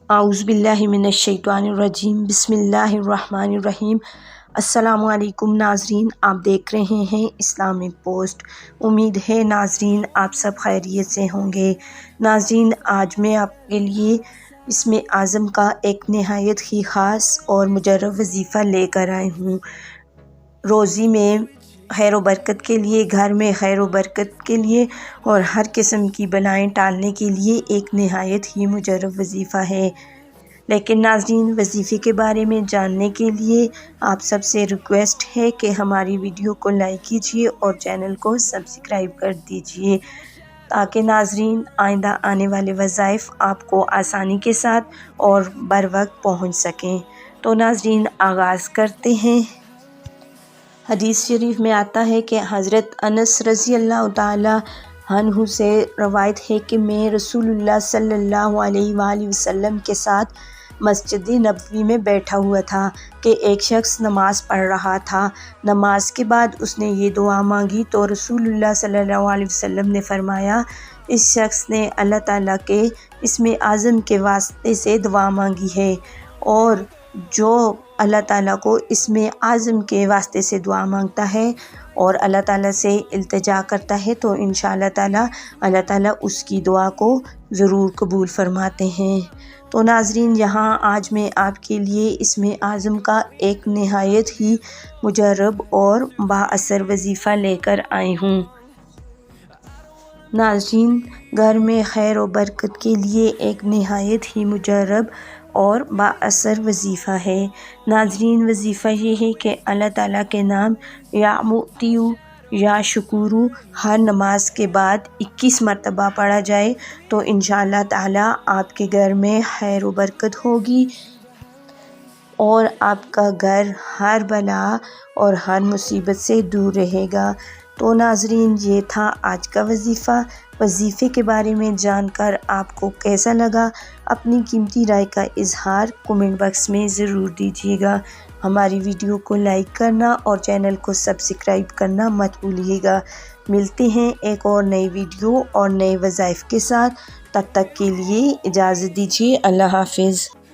اعوذ باللہ من الشیطان الرجیم، بسم اللہ الرحمن الرحیم۔ السلام علیکم ناظرین، آپ دیکھ رہے ہیں اسلامک پوسٹ۔ امید ہے ناظرین آپ سب خیریت سے ہوں گے۔ ناظرین آج میں آپ کے لیے اسم اعظم کا ایک نہایت ہی خاص اور مجرب وظیفہ لے کر آئی ہوں۔ روزی میں خیر و برکت کے لیے، گھر میں خیر و برکت کے لیے اور ہر قسم کی بلائیں ٹالنے کے لیے ایک نہایت ہی مجرب وظیفہ ہے۔ لیکن ناظرین وظیفے کے بارے میں جاننے کے لیے آپ سب سے ریکویسٹ ہے کہ ہماری ویڈیو کو لائک کیجیے اور چینل کو سبسکرائب کر دیجیے تاکہ ناظرین آئندہ آنے والے وظائف آپ کو آسانی کے ساتھ اور بر وقت پہنچ سکیں۔ تو ناظرین آغاز کرتے ہیں۔ حدیث شریف میں آتا ہے کہ حضرت انس رضی اللہ تعالی عنہ سے روایت ہے کہ میں رسول اللہ صلی اللہ علیہ وآلہ وسلم کے ساتھ مسجد نبوی میں بیٹھا ہوا تھا کہ ایک شخص نماز پڑھ رہا تھا۔ نماز کے بعد اس نے یہ دعا مانگی تو رسول اللہ صلی اللہ علیہ وسلم نے فرمایا، اس شخص نے اللہ تعالیٰ کے اسم اعظم کے واسطے سے دعا مانگی ہے، اور جو اللہ تعالیٰ کو اسم اعظم کے واسطے سے دعا مانگتا ہے اور اللہ تعالیٰ سے التجا کرتا ہے تو انشاءاللہ تعالیٰ اللہ تعالیٰ اس کی دعا کو ضرور قبول فرماتے ہیں۔ تو ناظرین یہاں آج میں آپ کے لیے اسم اعظم کا ایک نہایت ہی مجرب اور بااثر وظیفہ لے کر آئی ہوں۔ ناظرین گھر میں خیر و برکت کے لیے ایک نہایت ہی مجرب اور بااثر وظیفہ ہے۔ ناظرین وظیفہ یہ ہے کہ اللہ تعالیٰ کے نام یا معطیو یا شکورو ہر نماز کے بعد 21 مرتبہ پڑھا جائے تو انشاءاللہ تعالیٰ آپ کے گھر میں خیر و برکت ہوگی اور آپ کا گھر ہر بلا اور ہر مصیبت سے دور رہے گا۔ تو ناظرین یہ تھا آج کا وظیفہ۔ وظیفے کے بارے میں جان کر آپ کو کیسا لگا؟ اپنی قیمتی رائے کا اظہار کمنٹ باکس میں ضرور دیجیے گا۔ ہماری ویڈیو کو لائک کرنا اور چینل کو سبسکرائب کرنا مت بھولیے گا۔ ملتے ہیں ایک اور نئی ویڈیو اور نئے وظائف کے ساتھ، تب تک کے لیے اجازت دیجیے۔ اللہ حافظ۔